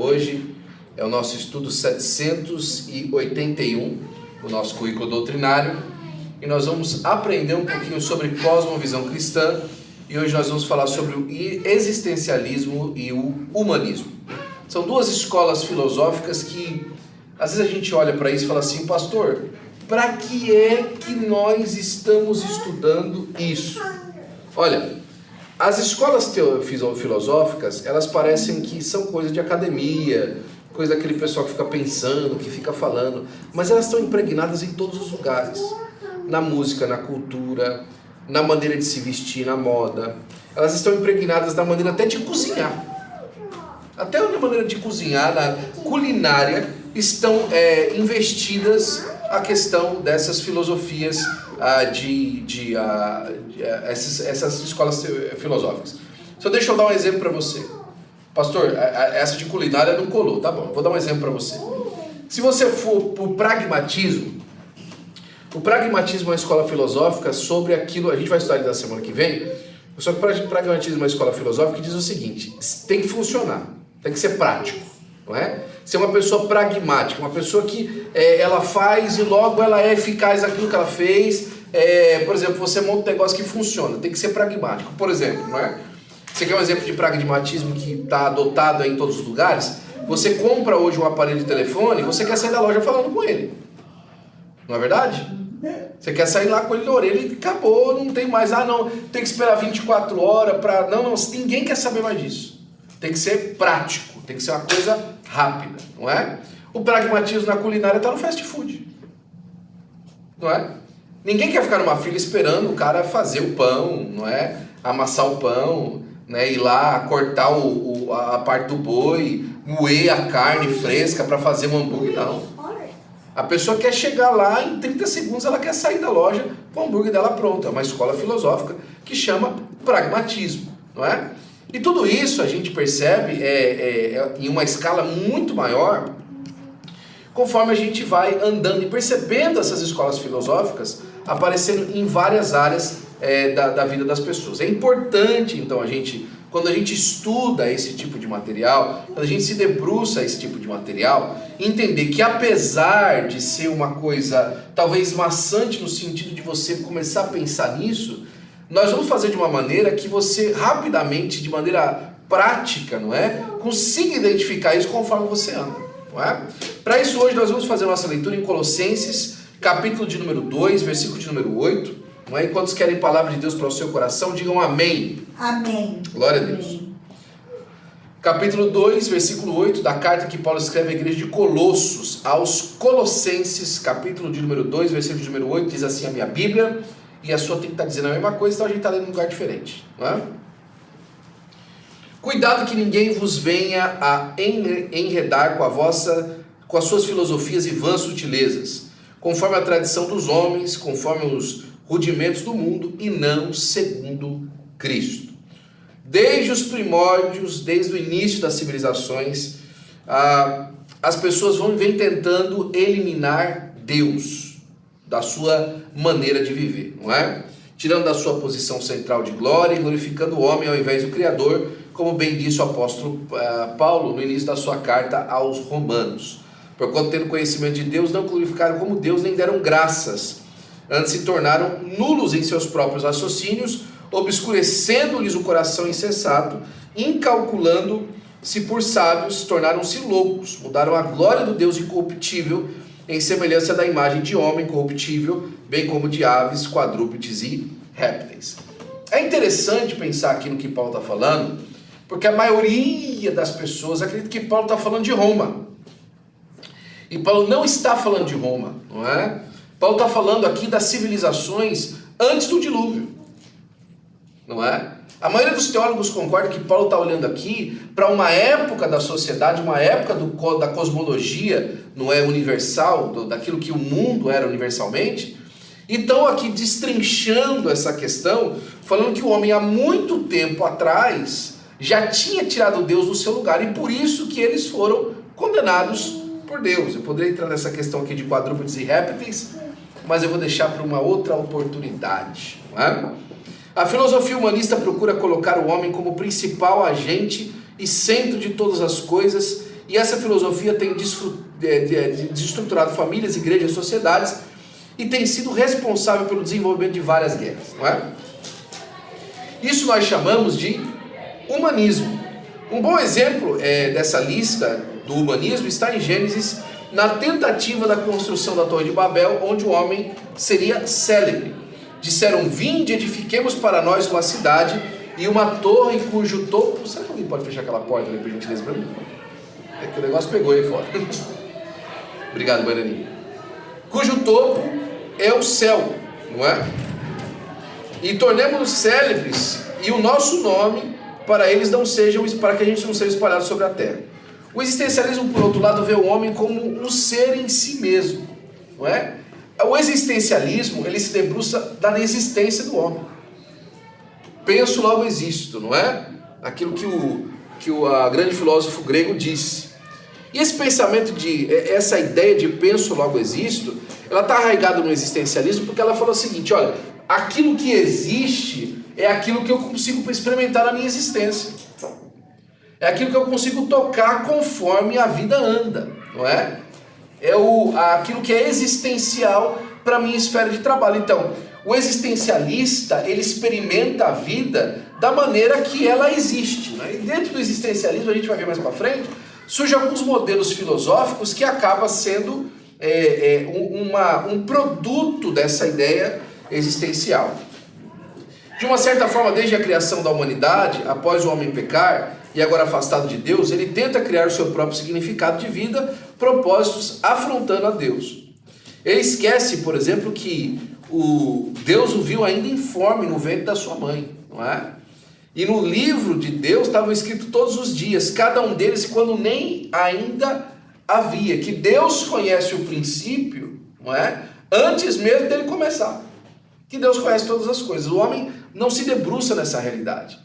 hoje é o nosso estudo 781, o nosso currículo doutrinário, e nós vamos aprender um pouquinho sobre cosmovisão cristã, e hoje nós vamos falar sobre o existencialismo e o humanismo. São duas escolas filosóficas que, às vezes a gente olha para isso e fala assim, pastor, para que é que nós estamos estudando isso? Olha, as escolas filosóficas, elas parecem que são coisa de academia, coisa daquele pessoal que fica pensando, que fica falando, mas elas estão impregnadas em todos os lugares, na música, na cultura, na maneira de se vestir, na moda. Elas estão impregnadas na maneira até de cozinhar. Até na maneira de cozinhar, na culinária, estão investidas a questão dessas filosofias, essas escolas filosóficas. Só deixa eu dar um exemplo para você. Pastor, essa de culinária não colou, tá bom, vou dar um exemplo para você. Se você for para o pragmatismo é uma escola filosófica sobre aquilo, a gente vai estudar ele na semana que vem, só que o pragmatismo é uma escola filosófica que diz o seguinte, tem que funcionar, tem que ser prático, não é? Ser uma pessoa pragmática, uma pessoa que ela faz e logo ela é eficaz naquilo que ela fez. Por exemplo, você monta um negócio que funciona, tem que ser pragmático. Por exemplo, não é? Você quer um exemplo de pragmatismo que está adotado em todos os lugares? Você compra hoje um aparelho de telefone, você quer sair da loja falando com ele. Não é verdade? Você quer sair lá com ele na orelha e acabou, não tem mais. Não, tem que esperar 24 horas para... Não, ninguém quer saber mais disso. Tem que ser prático, tem que ser uma coisa rápida, não é? O pragmatismo na culinária está no fast food, não é? Ninguém quer ficar numa fila esperando o cara fazer o pão, não é? Amassar o pão, né? Ir lá cortar a parte do boi, moer a carne fresca para fazer um hambúrguer, não. A pessoa quer chegar lá, em 30 segundos ela quer sair da loja com o hambúrguer dela pronto. É uma escola filosófica que chama pragmatismo, não é? E tudo isso a gente percebe em uma escala muito maior, conforme a gente vai andando e percebendo essas escolas filosóficas aparecendo em várias áreas da vida das pessoas. É importante, então, quando a gente estuda esse tipo de material, quando a gente se debruça esse tipo de material, entender que apesar de ser uma coisa talvez maçante no sentido de você começar a pensar nisso, nós vamos fazer de uma maneira que você rapidamente, de maneira prática, não é? Consiga identificar isso conforme você anda, não é? Para isso hoje nós vamos fazer a nossa leitura em Colossenses, capítulo de número 2, versículo de número 8, não é? E quantos querem palavra de Deus para o seu coração, digam amém. Amém. Glória a Deus. Capítulo 2, versículo 8, da carta que Paulo escreve à igreja de Colossos, aos Colossenses, capítulo de número 2, versículo de número 8, diz assim a minha Bíblia, e a sua tem que estar dizendo a mesma coisa, então a gente está lendo em um lugar diferente, não é? Cuidado que ninguém vos venha a enredar com as suas filosofias e vãs sutilezas, conforme a tradição dos homens, conforme os rudimentos do mundo, e não segundo Cristo. Desde os primórdios, desde o início das civilizações, as pessoas vêm tentando eliminar Deus da sua maneira de viver, não é? Tirando da sua posição central de glória e glorificando o homem ao invés do Criador, como bem disse o apóstolo Paulo no início da sua carta aos Romanos. Porquanto, tendo conhecimento de Deus, não glorificaram como Deus, nem deram graças. Antes se tornaram nulos em seus próprios raciocínios, obscurecendo-lhes o coração insensato, incalculando-se por sábios, tornaram-se loucos, mudaram a glória do Deus incorruptível em semelhança da imagem de homem corruptível, bem como de aves, quadrúpedes e répteis. É interessante pensar aqui no que Paulo está falando, porque a maioria das pessoas acredita que Paulo está falando de Roma. E Paulo não está falando de Roma, não é? Paulo está falando aqui das civilizações antes do dilúvio, não é? A maioria dos teólogos concorda que Paulo está olhando aqui para uma época da sociedade, uma época da cosmologia, não é, universal, daquilo que o mundo era universalmente, e estão aqui destrinchando essa questão, falando que o homem há muito tempo atrás já tinha tirado Deus do seu lugar, e por isso que eles foram condenados por Deus. Eu poderia entrar nessa questão aqui de quadrúpedes e répteis, mas eu vou deixar para uma outra oportunidade, não é? A filosofia humanista procura colocar o homem como principal agente e centro de todas as coisas e essa filosofia tem desestruturado famílias, igrejas, sociedades, e tem sido responsável pelo desenvolvimento de várias guerras, não é? Isso nós chamamos de humanismo. Um bom exemplo dessa lista do humanismo está em Gênesis, na tentativa da construção da Torre de Babel, onde o homem seria célebre. Disseram: vinde, edifiquemos para nós uma cidade e uma torre cujo topo... Será que alguém pode fechar aquela porta ali, por gentileza, para mim? É que o negócio pegou aí fora. Obrigado, Bananinho. Cujo topo é o céu, não é? E tornemos-nos célebres, e o nosso nome para eles não sejam, para que a gente não seja espalhado sobre a terra. O existencialismo, por outro lado, vê o homem como um ser em si mesmo, não é? O existencialismo, ele se debruça da existência do homem. Penso, logo existo, não é? Aquilo que o grande filósofo grego disse. E esse pensamento essa ideia de penso, logo existo, ela está arraigada no existencialismo porque ela fala o seguinte: olha, aquilo que existe é aquilo que eu consigo experimentar na minha existência. É aquilo que eu consigo tocar conforme a vida anda, não é? É aquilo que é existencial para a minha esfera de trabalho. Então, o existencialista, ele experimenta a vida da maneira que ela existe, né? E dentro do existencialismo, a gente vai ver mais para frente, surgem alguns modelos filosóficos que acabam sendo um produto dessa ideia existencial. De uma certa forma, desde a criação da humanidade, após o homem pecar e agora afastado de Deus, ele tenta criar o seu próprio significado de vida, propósitos afrontando a Deus. Ele esquece, por exemplo, que Deus o viu ainda informe no ventre da sua mãe, não é? E no livro de Deus estavam escritos todos os dias, cada um deles quando nem ainda havia, que Deus conhece o princípio, não é? Antes mesmo dele começar, que Deus conhece todas as coisas. O homem não se debruça nessa realidade.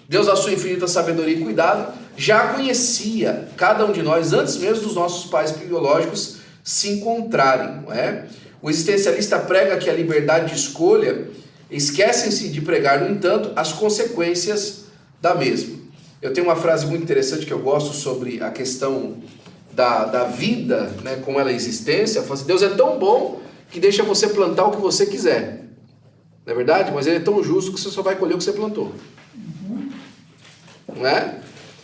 Deus, a sua infinita sabedoria e cuidado, já conhecia cada um de nós antes mesmo dos nossos pais biológicos se encontrarem, não é? O existencialista prega que a liberdade de escolha, esquecem-se de pregar, no entanto, as consequências da mesma. Eu tenho uma frase muito interessante que eu gosto sobre a questão da vida, né, como ela é existência. Fala assim: Deus é tão bom que deixa você plantar o que você quiser. Não é verdade? Mas Ele é tão justo que você só vai colher o que você plantou. Não é?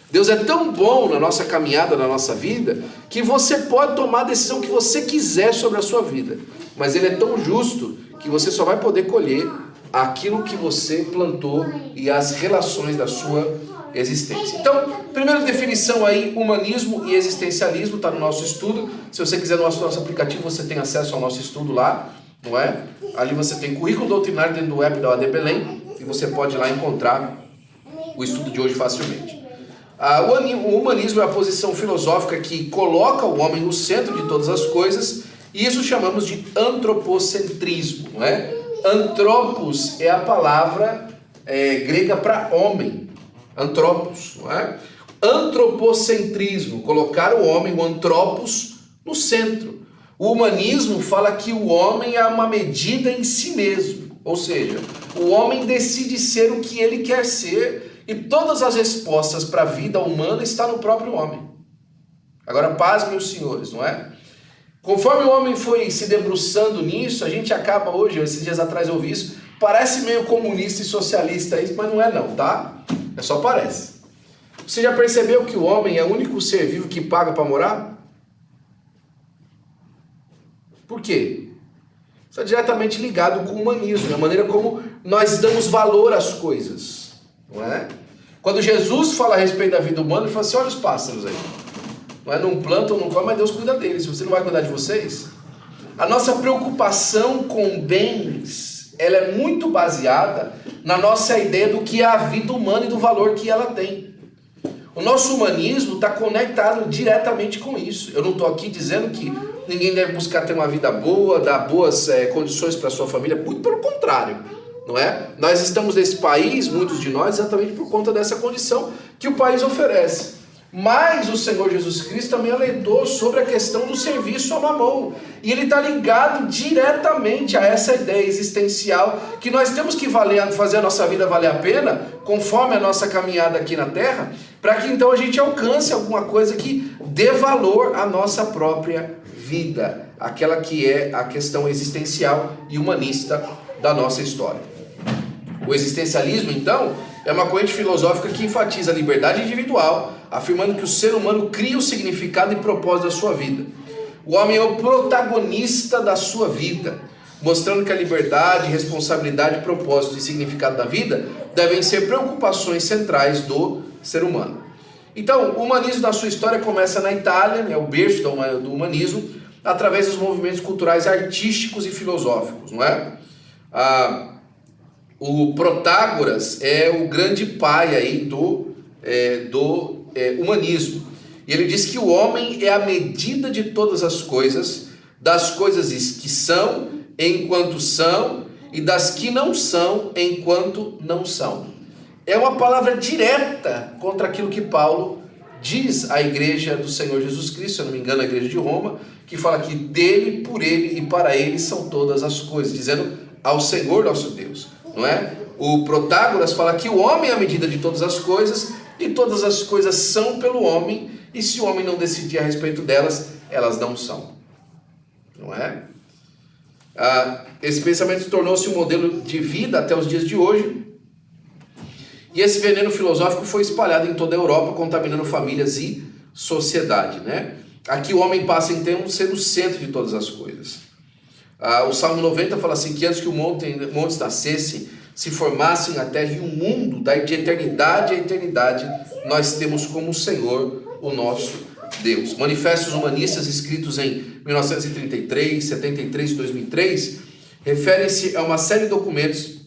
Deus é tão bom na nossa caminhada, na nossa vida, que você pode tomar a decisão que você quiser sobre a sua vida. Mas Ele é tão justo que você só vai poder colher aquilo que você plantou e as relações da sua existência. Então, primeira definição aí, humanismo e existencialismo, está no nosso estudo. Se você quiser no nosso aplicativo, você tem acesso ao nosso estudo lá, não é? Ali você tem currículo doutrinário dentro do web da OAD Belém, e você pode ir lá encontrar o estudo de hoje facilmente. O humanismo é a posição filosófica que coloca o homem no centro de todas as coisas, e isso chamamos de antropocentrismo, não é? Antropos é a palavra grega para homem, antropos, não é? Antropocentrismo, colocar o homem, o antropos, no centro. O humanismo fala que o homem é uma medida em si mesmo, ou seja, o homem decide ser o que ele quer ser, e todas as respostas para a vida humana estão no próprio homem. Agora, paz, meus senhores, não é? Conforme o homem foi se debruçando nisso, a gente acaba hoje, esses dias atrás eu ouvi isso, parece meio comunista e socialista isso, mas não é não, tá? É só parece. Você já percebeu que o homem é o único ser vivo que paga para morar? Por quê? Isso é diretamente ligado com o humanismo, a maneira como nós damos valor às coisas, não é? Quando Jesus fala a respeito da vida humana, ele fala assim: olha os pássaros aí. Não plantam, não comem, mas Deus cuida deles. Você não vai cuidar de vocês? A nossa preocupação com bens, ela é muito baseada na nossa ideia do que é a vida humana e do valor que ela tem. O nosso humanismo está conectado diretamente com isso. Eu não estou aqui dizendo que ninguém deve buscar ter uma vida boa, dar boas condições para a sua família. Muito pelo contrário, não é? Nós estamos nesse país, muitos de nós, exatamente por conta dessa condição que o país oferece. Mas o Senhor Jesus Cristo também alertou sobre a questão do serviço ao mamão. E ele está ligado diretamente a essa ideia existencial que nós temos que fazer a nossa vida valer a pena, conforme a nossa caminhada aqui na Terra, para que então a gente alcance alguma coisa que dê valor à nossa própria vida, aquela que é a questão existencial e humanista da nossa história. O existencialismo, então, é uma corrente filosófica que enfatiza a liberdade individual, afirmando que o ser humano cria o significado e propósito da sua vida. O homem é o protagonista da sua vida, mostrando que a liberdade, responsabilidade, propósito e significado da vida devem ser preocupações centrais do ser humano. Então, o humanismo na sua história começa na Itália, é o berço do humanismo, através dos movimentos culturais artísticos e filosóficos, não é? O Protágoras é o grande pai aí do humanismo. E ele diz que o homem é a medida de todas as coisas, das coisas que são, enquanto são, e das que não são, enquanto não são. É uma palavra direta contra aquilo que Paulo diz à igreja do Senhor Jesus Cristo, se eu não me engano, a igreja de Roma, que fala que dele, por ele e para ele são todas as coisas, dizendo ao Senhor nosso Deus, não é? O Protágoras fala que o homem é a medida de todas as coisas, e todas as coisas são pelo homem, e se o homem não decidir a respeito delas, elas não são, não é? Esse pensamento tornou-se um modelo de vida até os dias de hoje, e esse veneno filosófico foi espalhado em toda a Europa, contaminando famílias e sociedade, né? Aqui o homem passa então a ser o centro de todas as coisas. O Salmo 90 fala assim, que antes que os montes nascessem, se formassem a terra e o mundo, de eternidade a eternidade, nós temos como Senhor o nosso Deus. Manifestos humanistas escritos em 1933, 73 e 2003, referem-se a uma série de documentos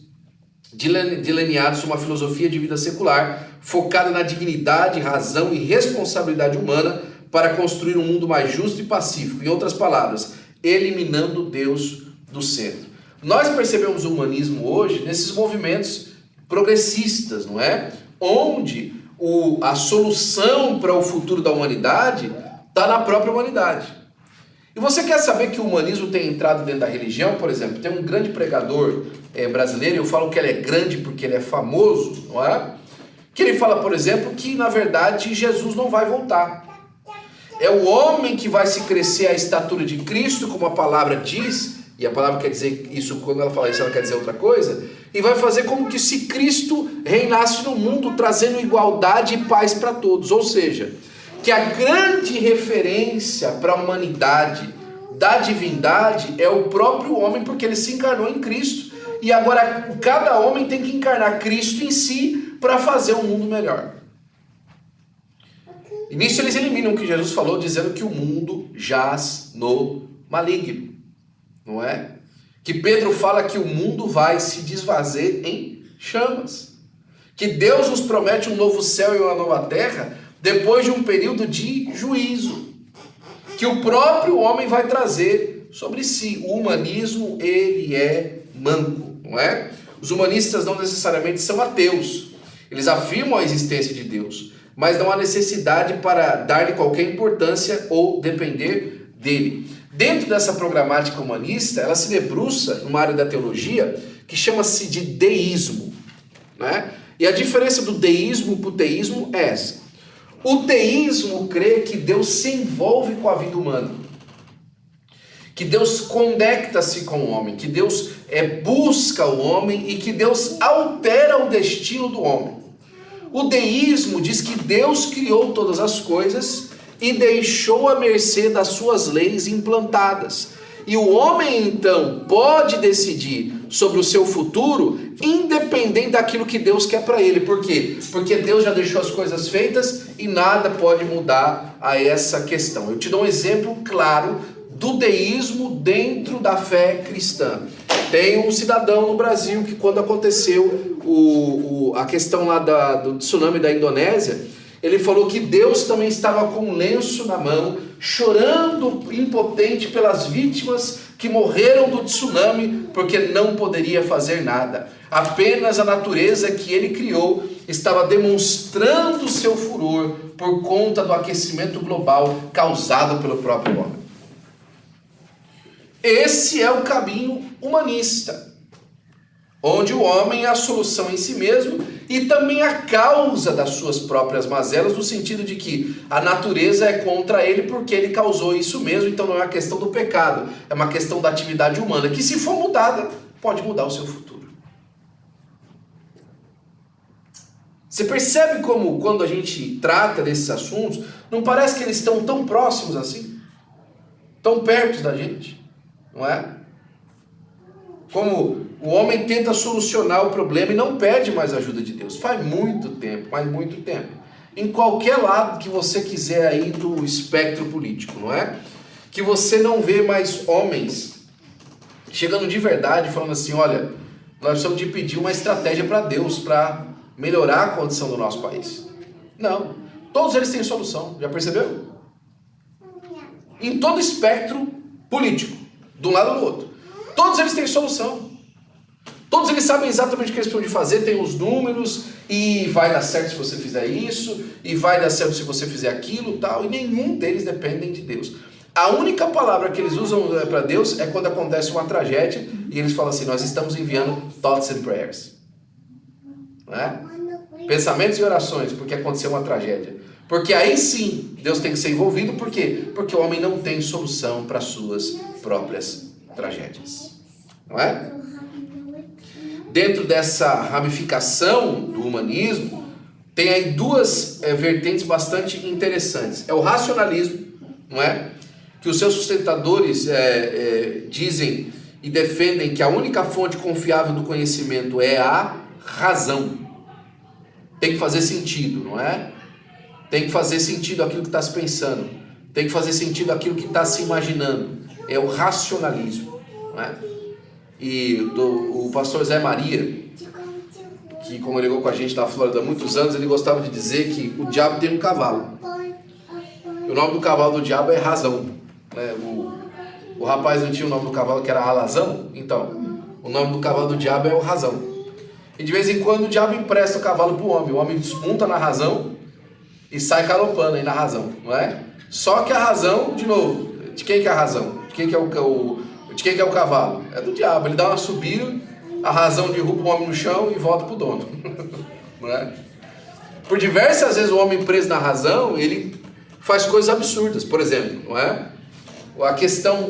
delineados uma filosofia de vida secular, focada na dignidade, razão e responsabilidade humana para construir um mundo mais justo e pacífico. Em outras palavras, eliminando Deus do centro. Nós percebemos o humanismo hoje nesses movimentos progressistas, não é? Onde a solução para o futuro da humanidade está na própria humanidade. E você quer saber que o humanismo tem entrado dentro da religião? Por exemplo, tem um grande pregador brasileiro, eu falo que ele é grande porque ele é famoso, não é? Que ele fala, por exemplo, que na verdade Jesus não vai voltar. É o homem que vai se crescer à estatura de Cristo, como a palavra diz, e a palavra quer dizer isso, quando ela fala isso, ela quer dizer outra coisa, e vai fazer como que se Cristo reinasse no mundo, trazendo igualdade e paz para todos. Ou seja, que a grande referência para a humanidade da divindade é o próprio homem, porque ele se encarnou em Cristo, e agora cada homem tem que encarnar Cristo em si para fazer um mundo melhor. E nisso eles eliminam o que Jesus falou, dizendo que o mundo jaz no maligno, não é? Que Pedro fala que o mundo vai se desfazer em chamas. Que Deus nos promete um novo céu e uma nova terra depois de um período de juízo. Que o próprio homem vai trazer sobre si. O humanismo, ele é manco, não é? Os humanistas não necessariamente são ateus. Eles afirmam a existência de Deus, mas não há necessidade para dar-lhe qualquer importância ou depender dele. Dentro dessa programática humanista, ela se debruça numa área da teologia que chama-se de deísmo, né? E a diferença do deísmo para o teísmo é essa. O teísmo crê que Deus se envolve com a vida humana, que Deus conecta-se com o homem, que Deus busca o homem e que Deus altera o destino do homem. O deísmo diz que Deus criou todas as coisas e deixou à mercê das suas leis implantadas. E o homem, então, pode decidir sobre o seu futuro independente daquilo que Deus quer para ele. Por quê? Porque Deus já deixou as coisas feitas e nada pode mudar a essa questão. Eu te dou um exemplo claro do deísmo dentro da fé cristã. Tem um cidadão no Brasil que, quando aconteceu a questão lá do tsunami da Indonésia, ele falou que Deus também estava com um lenço na mão, chorando impotente pelas vítimas que morreram do tsunami, porque não poderia fazer nada. Apenas a natureza que ele criou estava demonstrando seu furor por conta do aquecimento global causado pelo próprio homem. Esse é o caminho humanista, onde o homem é a solução em si mesmo e também a causa das suas próprias mazelas, no sentido de que a natureza é contra ele porque ele causou isso mesmo, então não é uma questão do pecado, é uma questão da atividade humana, que se for mudada, pode mudar o seu futuro. Você percebe como, quando a gente trata desses assuntos, não parece que eles estão tão próximos assim? Tão perto da gente, não é? Como o homem tenta solucionar o problema e não pede mais ajuda de Deus. Faz muito tempo. Em qualquer lado que você quiser aí do espectro político, não é? Que você não vê mais homens chegando de verdade falando assim, olha, nós precisamos de pedir uma estratégia para Deus para melhorar a condição do nosso país. Não. Todos eles têm solução. Já percebeu? Em todo espectro político, de um lado ou do outro. Todos eles têm solução. Todos eles sabem exatamente o que eles precisam de fazer, tem os números, e vai dar certo se você fizer isso, e vai dar certo se você fizer aquilo, tal, e nenhum deles dependem de Deus. A única palavra que eles usam para Deus é quando acontece uma tragédia, e eles falam assim, nós estamos enviando thoughts and prayers. Não é? Pensamentos e orações, porque aconteceu uma tragédia. Porque aí sim, Deus tem que ser envolvido, por quê? Porque o homem não tem solução para suas próprias tragédias. Não é? Dentro dessa ramificação do humanismo, tem aí duas vertentes bastante interessantes. É o racionalismo, não é? Que os seus sustentadores dizem e defendem que a única fonte confiável do conhecimento é a razão. Tem que fazer sentido, não é? Tem que fazer sentido aquilo que está se pensando. Tem que fazer sentido aquilo que está se imaginando. É o racionalismo, não é? E o pastor Zé Maria, que congregou com a gente na Flórida há muitos anos, ele gostava de dizer que o diabo tem um cavalo. E o nome do cavalo do diabo é razão. Né? O rapaz não tinha o nome do cavalo que era alazão? Então, o nome do cavalo do diabo é o razão. E de vez em quando o diabo empresta o cavalo para o homem desmonta na razão e sai galopando aí na razão, não é? Só que a razão, de novo, de quem que é a razão? De quem que é de quem que é o cavalo? É do diabo. Ele dá uma subida, a razão derruba o homem no chão e volta para o dono. Não é? Por diversas vezes o homem preso na razão, ele faz coisas absurdas. Por exemplo, não é? A questão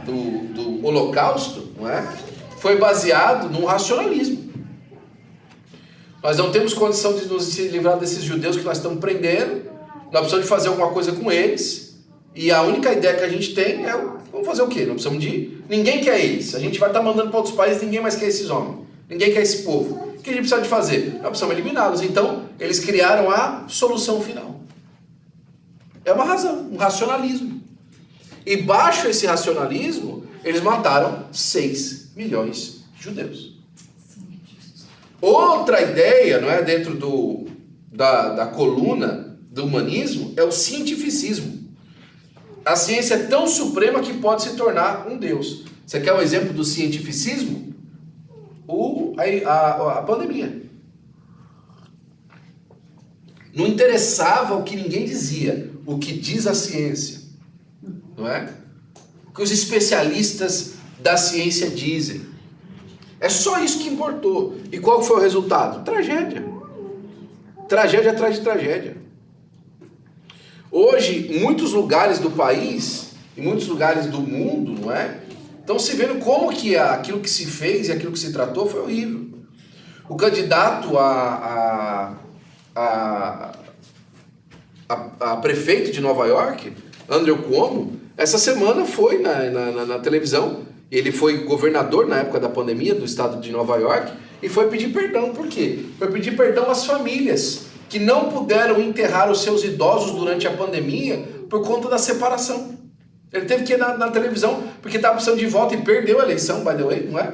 do holocausto, não é? Foi baseado num racionalismo. Nós não temos condição de nos livrar desses judeus que nós estamos prendendo. Nós precisamos de fazer alguma coisa com eles. E a única ideia que a gente tem é, vamos fazer o quê? Nós precisamos de... Ninguém quer eles. A gente vai estar mandando para outros países, ninguém mais quer esses homens. Ninguém quer esse povo. O que a gente precisa de fazer? Nós precisamos eliminá-los. Então, eles criaram a solução final. É uma razão, um racionalismo. E baixo esse racionalismo, eles mataram 6 milhões de judeus. Outra ideia, não é, dentro da coluna do humanismo, é o cientificismo. A ciência é tão suprema que pode se tornar um Deus. Você quer um exemplo do cientificismo? A pandemia. Não interessava o que ninguém dizia, o que diz a ciência. Não é? O que os especialistas da ciência dizem. É só isso que importou. E qual foi o resultado? Tragédia. Tragédia atrás de tragédia. Hoje, em muitos lugares do país, em muitos lugares do mundo, não é? Estão se vendo como que aquilo que se fez e aquilo que se tratou foi horrível. O candidato a prefeito de Nova York, Andrew Cuomo, essa semana foi na televisão. Ele foi governador na época da pandemia do estado de Nova York e foi pedir perdão. Por quê? Foi pedir perdão às famílias que não puderam enterrar os seus idosos durante a pandemia por conta da separação. Ele teve que ir na televisão porque estava precisando de voto e perdeu a eleição, by the way, não é?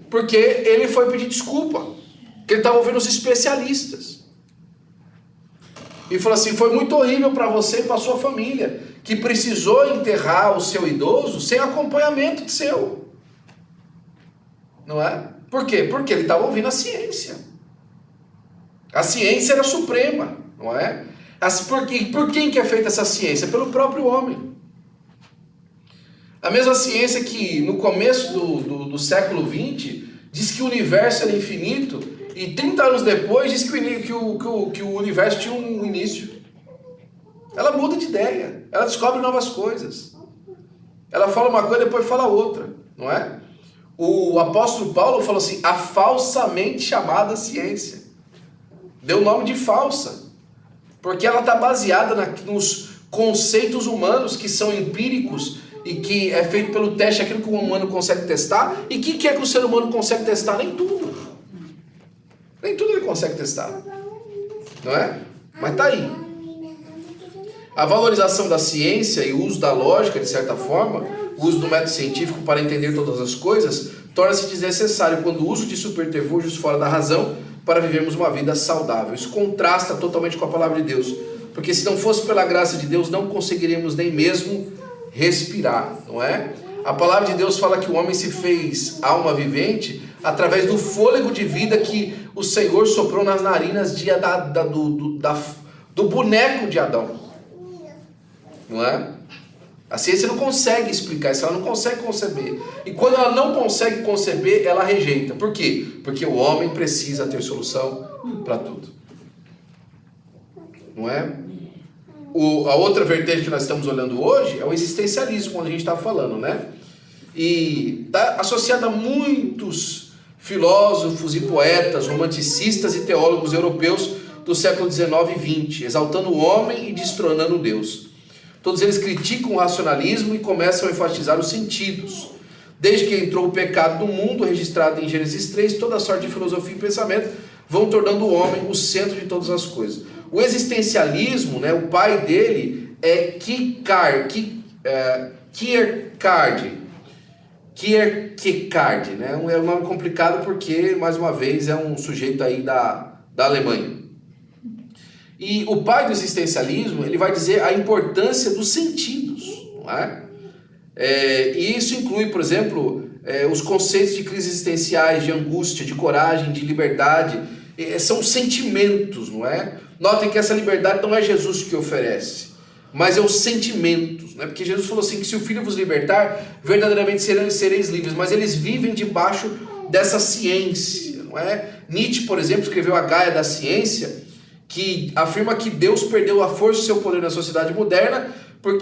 Porque ele foi pedir desculpa, porque ele estava ouvindo os especialistas. E falou assim, foi muito horrível para você e para sua família, que precisou enterrar o seu idoso sem acompanhamento seu. Não é? Por quê? Porque ele estava ouvindo a ciência. A ciência era suprema, não é? Por quem que é feita essa ciência? Pelo próprio homem. A mesma ciência que no começo do século XX diz que o universo era infinito E 30 anos depois diz que o universo tinha um início. Ela muda de ideia, ela descobre novas coisas. Ela fala uma coisa e depois fala outra, não é? O apóstolo Paulo falou assim, a falsamente chamada ciência. Deu o nome de falsa, porque ela está baseada nos conceitos humanos que são empíricos e que é feito pelo teste, aquilo que o humano consegue testar. E o que é que o ser humano consegue testar? Nem tudo. Nem tudo ele consegue testar, não é? Mas tá aí. A valorização da ciência e o uso da lógica, de certa forma, o uso do método científico para entender todas as coisas, torna-se desnecessário quando o uso de superterfúgios fora da razão para vivermos uma vida saudável. Isso contrasta totalmente com a palavra de Deus, porque se não fosse pela graça de Deus, não conseguiríamos nem mesmo respirar, não é? A palavra de Deus fala que o homem se fez alma vivente através do fôlego de vida que o Senhor soprou nas narinas do boneco de Adão, não é? A ciência não consegue explicar isso, ela não consegue conceber. E quando ela não consegue conceber, ela rejeita. Por quê? Porque o homem precisa ter solução para tudo. Não é? A outra vertente que nós estamos olhando hoje é o existencialismo, quando a gente está falando, né? E está associado a muitos filósofos e poetas, romanticistas e teólogos europeus do século XIX e XX, exaltando o homem e destronando Deus. Todos eles criticam o racionalismo e começam a enfatizar os sentidos. Desde que entrou o pecado no mundo, registrado em Gênesis 3, toda sorte de filosofia e pensamento vão tornando o homem o centro de todas as coisas. O existencialismo, né, o pai dele é Kierkegaard, né? É um nome complicado porque, mais uma vez, é um sujeito aí da Alemanha. E o pai do existencialismo, ele vai dizer a importância dos sentidos, não é? E isso inclui, por exemplo, os conceitos de crise existenciais, de angústia, de coragem, de liberdade. São sentimentos, não é? Notem que essa liberdade não é Jesus que oferece, mas é os sentimentos, né? Porque Jesus falou assim, que se o Filho vos libertar, verdadeiramente sereis livres, mas eles vivem debaixo dessa ciência, não é? Nietzsche, por exemplo, escreveu a Gaia da Ciência, que afirma que Deus perdeu a força e seu poder na sociedade moderna,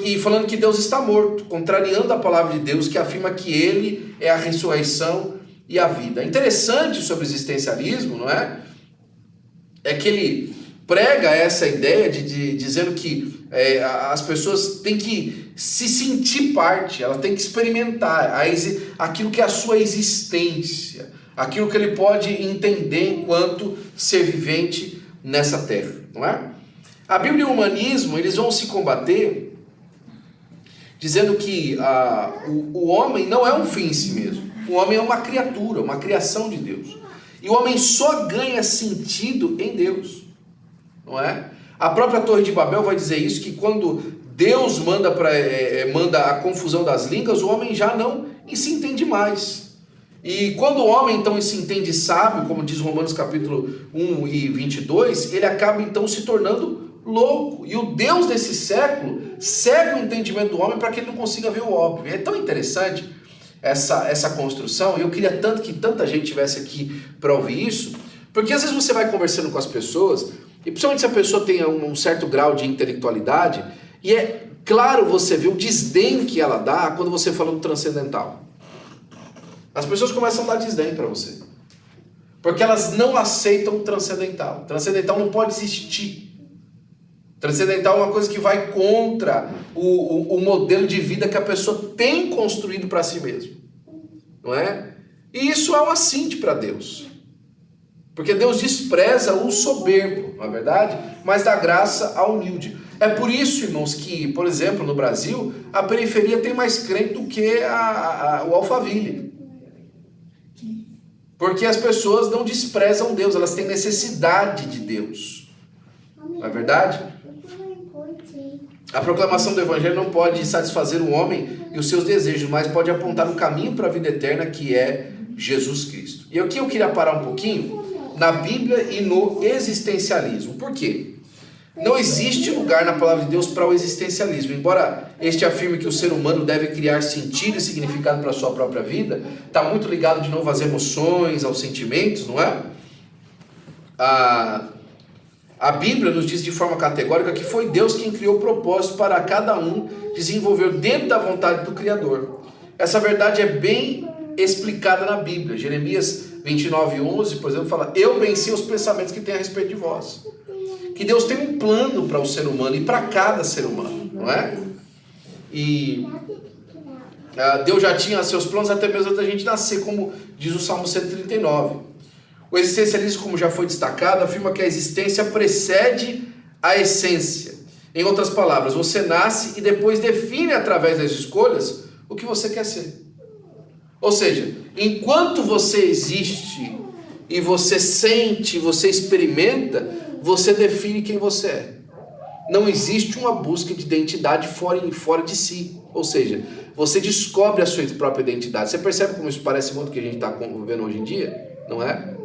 e falando que Deus está morto, contrariando a palavra de Deus, que afirma que Ele é a ressurreição e a vida. Interessante sobre o existencialismo, não é? É que ele prega essa ideia dizendo que as pessoas têm que se sentir parte, ela tem que experimentar aquilo que é a sua existência, aquilo que ele pode entender enquanto ser vivente nessa terra, não é? A Bíblia e o humanismo, eles vão se combater dizendo que o homem não é um fim em si mesmo. O homem é uma criatura, uma criação de Deus. E o homem só ganha sentido em Deus, não é? A própria Torre de Babel vai dizer isso, que quando Deus manda a confusão das línguas, o homem já não se entende mais. E quando o homem então se entende sábio, como diz Romanos capítulo 1 e 22, ele acaba então se tornando louco. E o Deus desse século cega o entendimento do homem para que ele não consiga ver o óbvio. É tão interessante essa construção, e eu queria tanto que tanta gente estivesse aqui para ouvir isso, porque às vezes você vai conversando com as pessoas, e principalmente se a pessoa tem um certo grau de intelectualidade, e é claro você vê o desdém que ela dá quando você fala do transcendental. As pessoas começam a dar desdém para você, porque elas não aceitam o transcendental. Transcendental não pode existir. Transcendental é uma coisa que vai contra o modelo de vida que a pessoa tem construído para si mesma, não é? E isso é um assinte para Deus, porque Deus despreza o soberbo, não é verdade? Mas dá graça ao humilde. É por isso, irmãos, que, por exemplo, no Brasil, a periferia tem mais crente do que o Alphaville. Porque as pessoas não desprezam Deus, elas têm necessidade de Deus. Não é verdade? A proclamação do Evangelho não pode satisfazer o homem e os seus desejos, mas pode apontar o caminho para a vida eterna, que é Jesus Cristo. E aqui eu queria parar um pouquinho na Bíblia e no existencialismo. Por quê? Não existe lugar na palavra de Deus para o existencialismo. Embora este afirme que o ser humano deve criar sentido e significado para a sua própria vida, está muito ligado de novo às emoções, aos sentimentos, não é? A Bíblia nos diz de forma categórica que foi Deus quem criou o propósito para cada um desenvolver dentro da vontade do Criador. Essa verdade é bem explicada na Bíblia. Jeremias 29:11, por exemplo, fala: eu bem sei os pensamentos que tem a respeito de vós. Que Deus tem um plano para o ser humano e para cada ser humano, não é? E Deus já tinha seus planos até mesmo antes da gente nascer, como diz o Salmo 139. O existencialismo, como já foi destacado, afirma que a existência precede a essência. Em outras palavras, você nasce e depois define através das escolhas o que você quer ser. Ou seja, enquanto você existe e você sente, você experimenta, você define quem você é. Não existe uma busca de identidade fora de si. Ou seja, você descobre a sua própria identidade. Você percebe como isso parece muito que a gente está vivendo hoje em dia? Não é?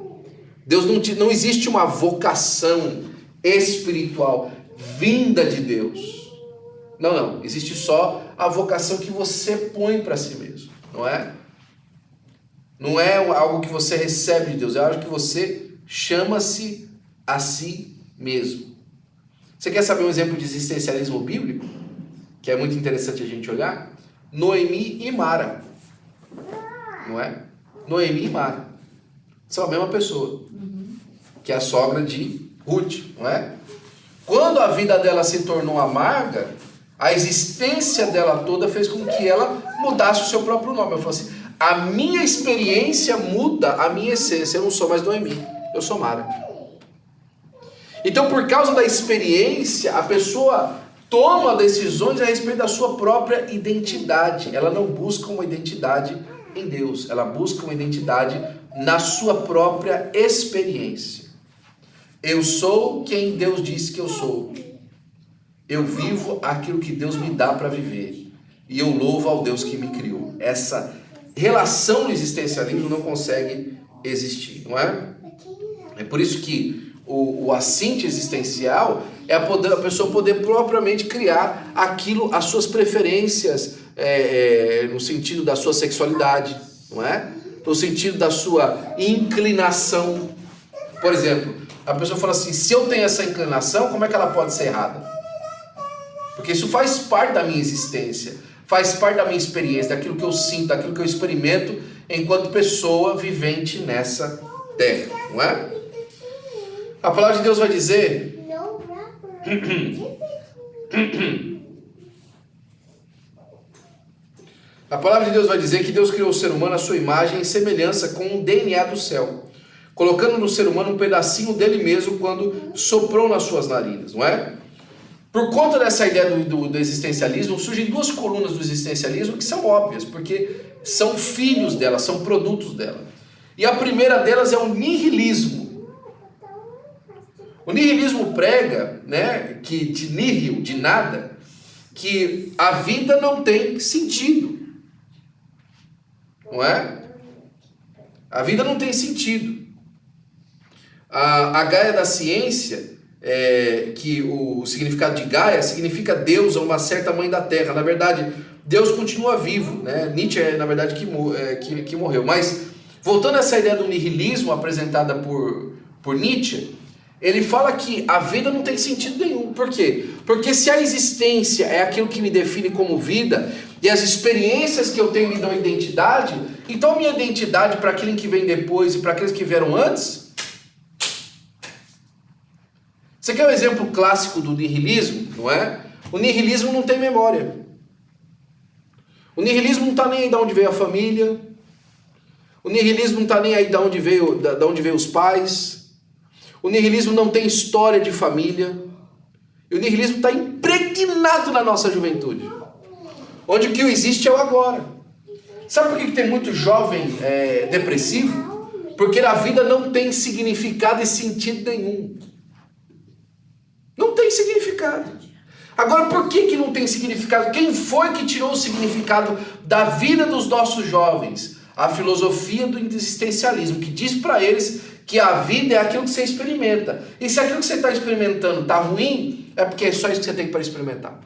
Deus não existe uma vocação espiritual vinda de Deus. Não. Existe só a vocação que você põe para si mesmo. Não é? Não é algo que você recebe de Deus. É algo que você chama-se a si mesmo. Você quer saber um exemplo de existencialismo bíblico? Que é muito interessante a gente olhar? Noemi e Mara. Não é? Noemi e Mara são a mesma pessoa. Que é a sogra de Ruth, não é? Quando a vida dela se tornou amarga, a existência dela toda fez com que ela mudasse o seu próprio nome. Ela falou assim: a minha experiência muda a minha essência. Eu não sou mais Noemi, eu sou Mara. Então, por causa da experiência, a pessoa toma decisões a respeito da sua própria identidade. Ela não busca uma identidade em Deus, ela busca uma identidade na sua própria experiência. Eu sou quem Deus disse que eu sou. Eu vivo aquilo que Deus me dá para viver. E eu louvo ao Deus que me criou. Essa relação no existencialismo não consegue existir, não é? É por isso que o assinte existencial é a pessoa poder propriamente criar aquilo, as suas preferências, no sentido da sua sexualidade, não é? No sentido da sua inclinação. Por exemplo, a pessoa fala assim: se eu tenho essa inclinação, como é que ela pode ser errada? Porque isso faz parte da minha existência, faz parte da minha experiência, daquilo que eu sinto, daquilo que eu experimento enquanto pessoa vivente nessa terra, não é? A palavra de Deus vai dizer a palavra de Deus vai dizer que Deus criou o ser humano à sua imagem e semelhança com o DNA do céu, colocando no ser humano um pedacinho dele mesmo quando soprou nas suas narinas, não é? Por conta dessa ideia do existencialismo, surgem duas colunas do existencialismo que são óbvias, porque são filhos dela, são produtos dela. E a primeira delas é o nihilismo. O nihilismo prega, né, que de nihil, de nada, que a vida não tem sentido. Não é? A vida não tem sentido. A Gaia da ciência, que o significado de Gaia significa Deus, ou uma certa mãe da terra. Na verdade, Deus continua vivo, né? Nietzsche na verdade que morreu. Mas voltando a essa ideia do nihilismo apresentada por Nietzsche, ele fala que a vida não tem sentido nenhum. Por quê? Porque se a existência é aquilo que me define como vida, e as experiências que eu tenho me dão identidade, então minha identidade para aquele que vem depois e para aqueles que vieram antes. Você quer um exemplo clássico do nihilismo, não é? O nihilismo não tem memória. O nihilismo não está nem aí de onde veio a família. O nihilismo não está nem aí de onde veio os pais. O nihilismo não tem história de família. E o nihilismo está impregnado na nossa juventude. Onde o que existe é o agora. Sabe por que tem muito jovem depressivo? Porque a vida não tem significado e sentido nenhum. Não tem significado. Agora, por que não tem significado? Quem foi que tirou o significado da vida dos nossos jovens? A filosofia do existencialismo, que diz para eles que a vida é aquilo que você experimenta. E se aquilo que você está experimentando está ruim, é porque é só isso que você tem para experimentar.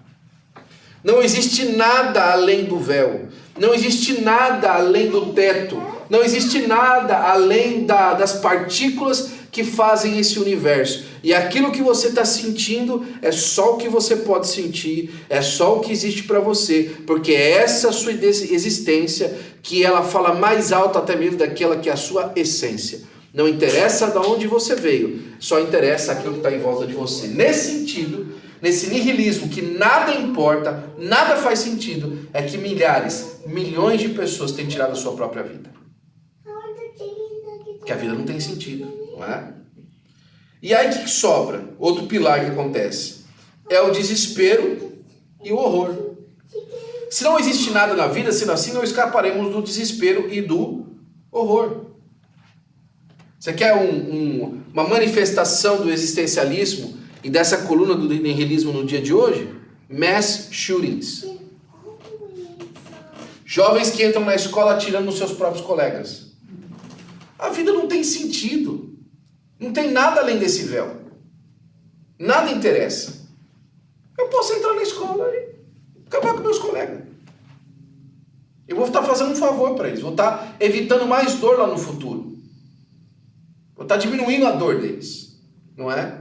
Não existe nada além do véu. Não existe nada além do teto. Não existe nada além das partículas que fazem esse universo. E aquilo que você está sentindo é só o que você pode sentir, é só o que existe para você, porque é essa sua existência que ela fala mais alto até mesmo daquela que é a sua essência. Não interessa de onde você veio, só interessa aquilo que está em volta de você. Nesse sentido, nesse nihilismo que nada importa, nada faz sentido, é que milhares, milhões de pessoas têm tirado a sua própria vida. Que a vida não tem sentido, não é? E aí o que sobra? Outro pilar que acontece é o desespero e o horror. Se não existe nada na vida, sendo assim, não escaparemos do desespero e do horror. Você quer uma manifestação do existencialismo e dessa coluna do nihilismo no dia de hoje? Mass shootings. Jovens que entram na escola atirando nos seus próprios colegas. A vida não tem sentido. Não tem nada além desse véu. Nada interessa. Eu posso entrar na escola e acabar com meus colegas. Eu vou estar fazendo um favor para eles. Vou estar evitando mais dor lá no futuro. Vou estar diminuindo a dor deles. Não é?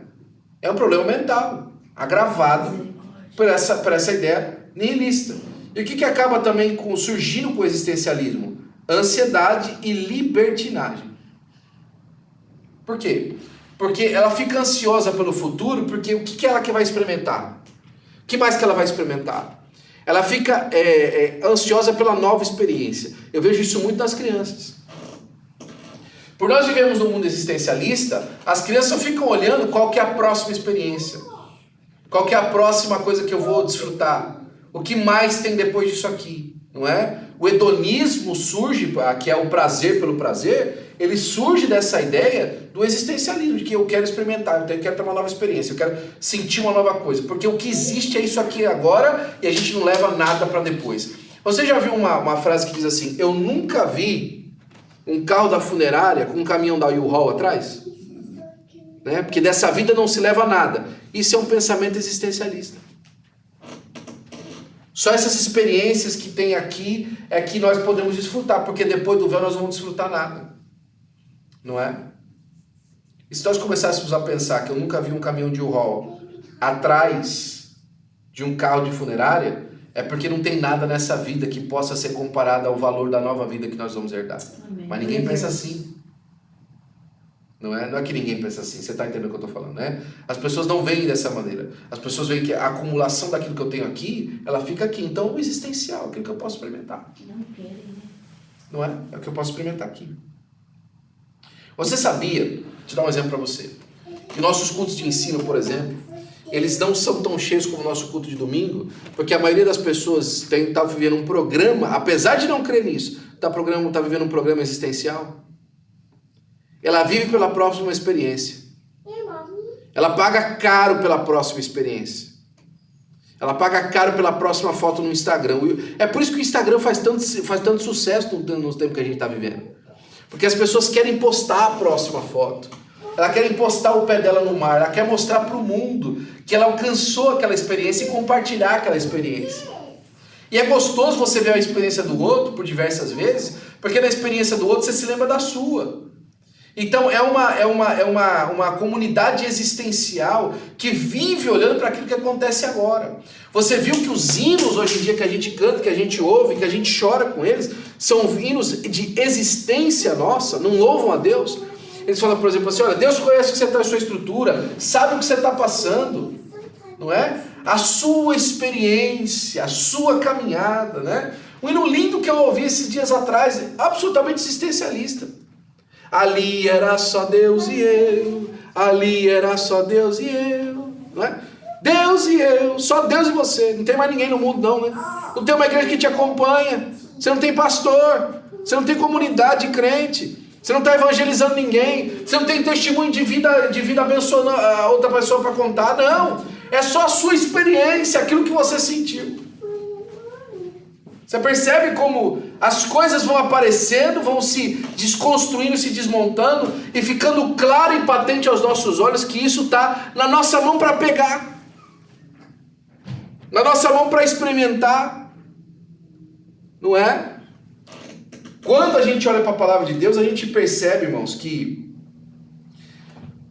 É um problema mental. Agravado por essa ideia nihilista. E o que acaba também surgindo com o existencialismo? Ansiedade e libertinagem. Por quê? Porque ela fica ansiosa pelo futuro, porque o que ela que vai experimentar? O que mais que ela vai experimentar? Ela fica ansiosa pela nova experiência. Eu vejo isso muito nas crianças. Por nós vivemos num mundo existencialista, as crianças ficam olhando qual que é a próxima experiência. Qual que é a próxima coisa que eu vou desfrutar. O que mais tem depois disso aqui, não é? O hedonismo surge, que é o prazer pelo prazer, ele surge dessa ideia do existencialismo, de que eu quero experimentar, eu quero ter uma nova experiência, eu quero sentir uma nova coisa, porque o que existe é isso aqui agora e a gente não leva nada para depois. Você já viu uma frase que diz assim: eu nunca vi um carro da funerária com um caminhão da U-Haul atrás? Né? Porque dessa vida não se leva nada. Isso é um pensamento existencialista. Só essas experiências que tem aqui é que nós podemos desfrutar, porque depois do véu nós não vamos desfrutar nada. Não é? E se nós começássemos a pensar que eu nunca vi um caminhão de U-Haul atrás de um carro de funerária, é porque não tem nada nessa vida que possa ser comparado ao valor da nova vida que nós vamos herdar. Amém. Mas ninguém pensa assim. Não é que ninguém pensa assim, você está entendendo o que eu estou falando, né? As pessoas não veem dessa maneira. As pessoas veem que a acumulação daquilo que eu tenho aqui, ela fica aqui. Então, o existencial, aquilo que eu posso experimentar. Não querem, né? Não é? É o que eu posso experimentar aqui. Você sabia, vou te dar um exemplo para você, que nossos cultos de ensino, por exemplo, eles não são tão cheios como o nosso culto de domingo, porque a maioria das pessoas está vivendo um programa, apesar de não crer nisso, está vivendo um programa existencial. Ela vive pela próxima experiência. Ela paga caro pela próxima experiência. Ela paga caro pela próxima foto no Instagram. É por isso que o Instagram faz tanto sucesso no tempo que a gente está vivendo. Porque as pessoas querem postar a próxima foto. Ela quer postar o pé dela no mar. Ela quer mostrar para o mundo que ela alcançou aquela experiência e compartilhar aquela experiência. E é gostoso você ver a experiência do outro por diversas vezes, porque na experiência do outro você se lembra da sua. Então é uma comunidade existencial que vive olhando para aquilo que acontece agora. Você viu que os hinos hoje em dia que a gente canta, que a gente ouve, que a gente chora com eles, são hinos de existência nossa, não louvam a Deus. Eles falam, por exemplo, assim, olha, Deus conhece o que você está, a sua estrutura, sabe o que você está passando, não é? A sua experiência, a sua caminhada, né? Um hino lindo que eu ouvi esses dias atrás, absolutamente existencialista. Ali era só Deus e eu, ali era só Deus e eu, não é? Deus e eu, só Deus e você, não tem mais ninguém no mundo não, né? Não tem uma igreja que te acompanha, você não tem pastor, você não tem comunidade de crente, você não está evangelizando ninguém, você não tem testemunho de vida abençoando a outra pessoa para contar, não, é só a sua experiência, aquilo que você sentiu. Você percebe como as coisas vão aparecendo, vão se desconstruindo, se desmontando e ficando claro e patente aos nossos olhos que isso está na nossa mão para pegar, na nossa mão para experimentar, não é? Quando a gente olha para a palavra de Deus, a gente percebe, irmãos, que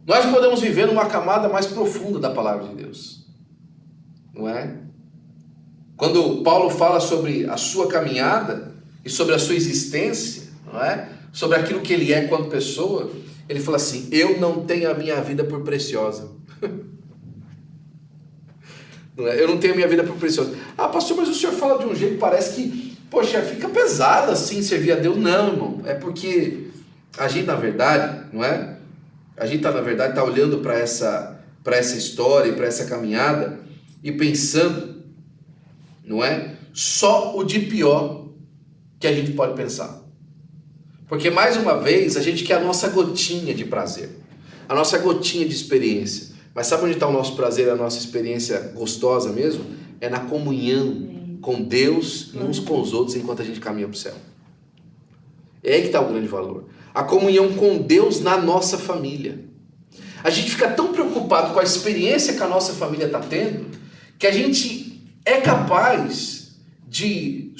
Nós podemos viver numa camada mais profunda da palavra de Deus, não é? Quando Paulo fala sobre a sua caminhada e sobre a sua existência, não é? Sobre aquilo que ele é quanto pessoa, ele fala assim: eu não tenho a minha vida por preciosa. Não é? Eu não tenho a minha vida por preciosa. Ah, pastor, mas o senhor fala de um jeito que parece que, poxa, fica pesado assim servir a Deus. Não, irmão, é porque a gente, na verdade, não é? A gente na verdade está olhando para essa história, para essa caminhada e pensando, não é? Só o de pior que a gente pode pensar. Porque mais uma vez a gente quer a nossa gotinha de prazer, a nossa gotinha de experiência. Mas sabe onde está o nosso prazer, a nossa experiência gostosa mesmo? É na comunhão com Deus e uns com os outros enquanto a gente caminha para o céu. É aí que está o grande valor. A comunhão com Deus na nossa família. A gente fica tão preocupado com a experiência que a nossa família está tendo, que a gente é capaz de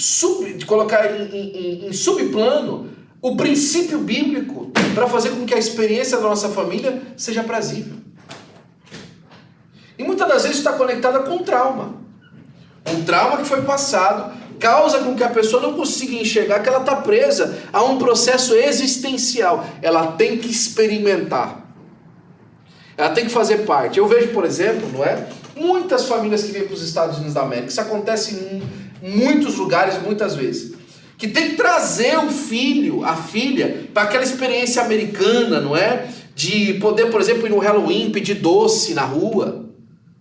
colocar em subplano o princípio bíblico para fazer com que a experiência da nossa família seja prazível. E muitas das vezes está conectada com um trauma. Um trauma que foi passado causa com que a pessoa não consiga enxergar que ela está presa a um processo existencial. Ela tem que experimentar. Ela tem que fazer parte. Eu vejo, por exemplo, não é? Muitas famílias que vêm para os Estados Unidos da América. Isso acontece em muitos lugares, muitas vezes. Que tem que trazer o filho, a filha, para aquela experiência americana, não é? De poder, por exemplo, ir no Halloween, pedir doce na rua,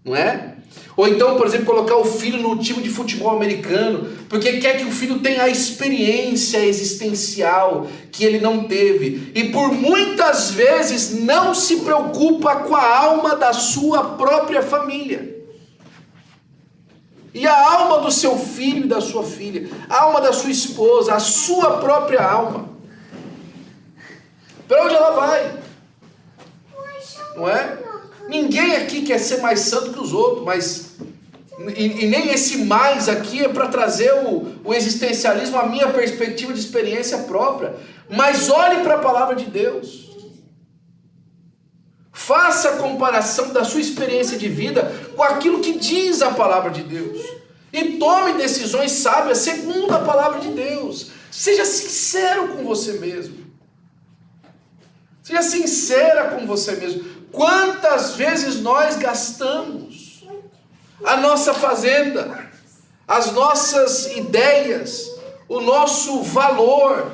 não é? Ou então, por exemplo, colocar o filho no time de futebol americano, porque quer que o filho tenha a experiência existencial que ele não teve. E por muitas vezes não se preocupa com a alma da sua própria família. E a alma do seu filho e da sua filha, a alma da sua esposa, a sua própria alma. Para onde ela vai? Não é? Ninguém aqui quer ser mais santo que os outros, mas e nem esse mais aqui é para trazer o existencialismo, a minha perspectiva de experiência própria. Mas olhe para a palavra de Deus. Faça a comparação da sua experiência de vida com aquilo que diz a palavra de Deus. E tome decisões sábias segundo a palavra de Deus. Seja sincero com você mesmo. Seja sincera com você mesmo. Quantas vezes nós gastamos a nossa fazenda, as nossas ideias, o nosso valor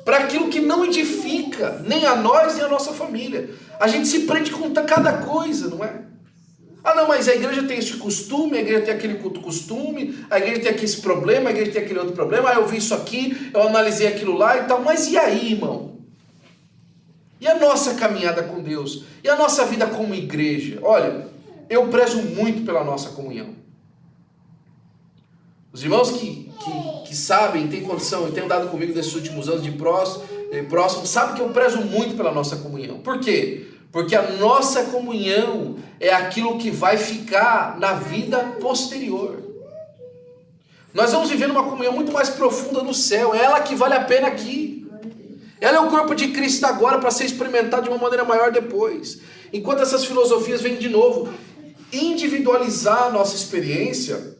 para aquilo que não edifica nem a nós nem a nossa família. A gente se prende com cada coisa, não é? Ah não, mas a igreja tem esse costume, a igreja tem aquele costume, a igreja tem aqui esse problema, a igreja tem aquele outro problema, eu vi isso aqui, eu analisei aquilo lá e tal, mas e aí, irmão? E a nossa caminhada com Deus? E a nossa vida como igreja? Olha, eu prezo muito pela nossa comunhão. Os irmãos que sabem, têm condição e têm andado comigo nesses últimos anos de próximo, sabem que eu prezo muito pela nossa comunhão. Por quê? Porque a nossa comunhão é aquilo que vai ficar na vida posterior. Nós vamos viver uma comunhão muito mais profunda no céu. É ela que vale a pena aqui. Ela é o corpo de Cristo agora para ser experimentado de uma maneira maior depois. Enquanto essas filosofias vêm de novo individualizar a nossa experiência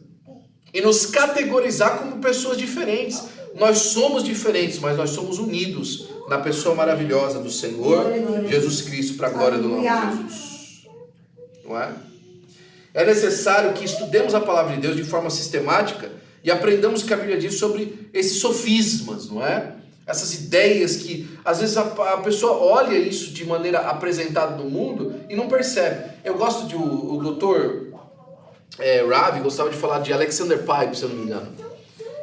e nos categorizar como pessoas diferentes. Nós somos diferentes, mas nós somos unidos na pessoa maravilhosa do Senhor Jesus Cristo, para a glória do nome de Jesus. Não é? É necessário que estudemos a palavra de Deus de forma sistemática e aprendamos o que a Bíblia diz sobre esses sofismas, não é? Essas ideias que às vezes a pessoa olha isso de maneira apresentada no mundo e não percebe. Eu gosto de o doutor Ravi gostava de falar de Alexander Pope, se eu não me engano.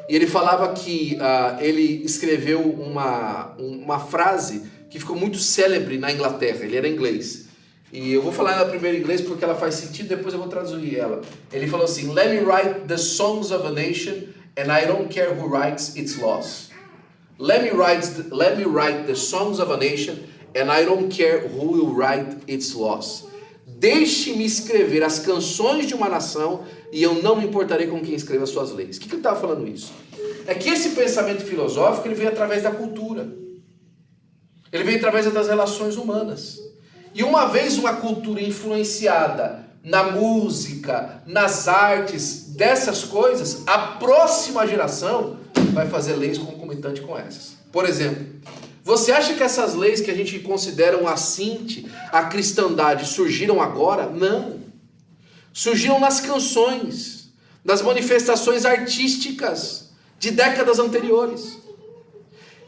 E ele falava que ele escreveu uma frase que ficou muito célebre na Inglaterra. Ele era inglês. E eu vou falar ela primeiro em inglês porque ela faz sentido, depois eu vou traduzir ela. Ele falou assim: "Let me write the songs of a nation and I don't care who writes its laws. Let me write the songs of a nation and I don't care who will write its laws." Deixe-me escrever as canções de uma nação e eu não me importarei com quem escreva as suas leis. O que ele estava falando isso? É que esse pensamento filosófico ele vem através da cultura. Ele vem através das relações humanas. E uma vez uma cultura influenciada na música, nas artes, dessas coisas, a próxima geração vai fazer leis concomitantes com essas. Por exemplo, você acha que essas leis que a gente considera um assinte à cristandade surgiram agora? Não. Surgiram nas canções, nas manifestações artísticas de décadas anteriores.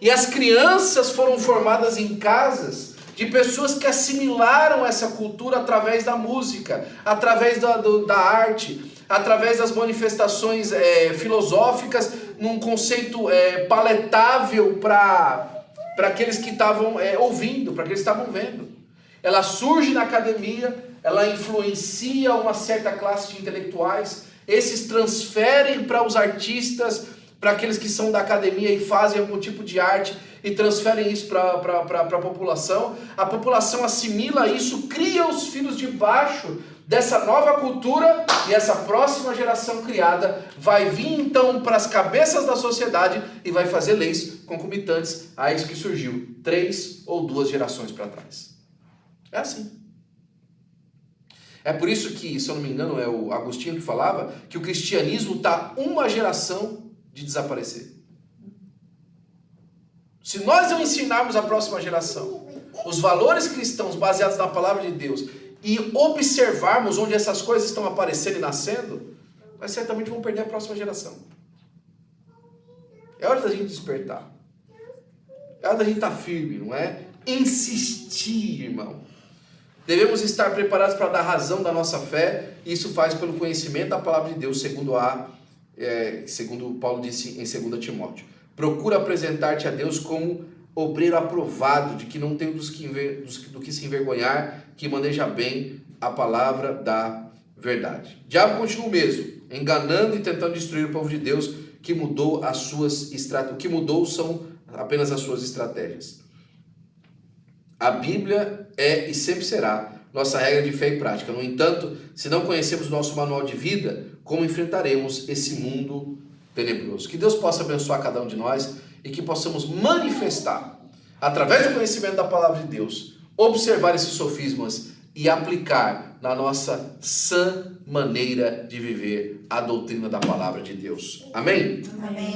E as crianças foram formadas em casas de pessoas que assimilaram essa cultura através da música, através da arte, através das manifestações filosóficas, num conceito paletável para aqueles que estavam ouvindo, para aqueles que estavam vendo. Ela surge na academia, ela influencia uma certa classe de intelectuais, esses transferem para os artistas, para aqueles que são da academia e fazem algum tipo de arte e transferem isso para a população assimila isso, cria os filhos de baixo dessa nova cultura e essa próxima geração criada vai vir então para as cabeças da sociedade e vai fazer leis concomitantes a isso que surgiu 3 ou 2 gerações para trás. É assim. É por isso que, se eu não me engano, é o Agostinho que falava que o cristianismo está uma geração de desaparecer. Se nós não ensinarmos à próxima geração os valores cristãos baseados na palavra de Deus e observarmos onde essas coisas estão aparecendo e nascendo, nós certamente vamos perder a próxima geração. É hora da gente despertar. É hora da gente estar firme, não é? Insistir, irmão. Devemos estar preparados para dar razão da nossa fé, e isso faz pelo conhecimento da palavra de Deus, segundo Paulo disse em 2 Timóteo. Procura apresentar-te a Deus como obreiro aprovado, de que não tem do que se envergonhar, que maneja bem a palavra da verdade. O diabo continua o mesmo, enganando e tentando destruir o povo de Deus, que mudou as suas estratégias. O que mudou são apenas as suas estratégias. A Bíblia é e sempre será nossa regra de fé e prática. No entanto, se não conhecemos nosso manual de vida, como enfrentaremos esse mundo tenebroso? Que Deus possa abençoar cada um de nós e que possamos manifestar, através do conhecimento da palavra de Deus, observar esses sofismas e aplicar na nossa sã maneira de viver a doutrina da palavra de Deus. Amém? Amém.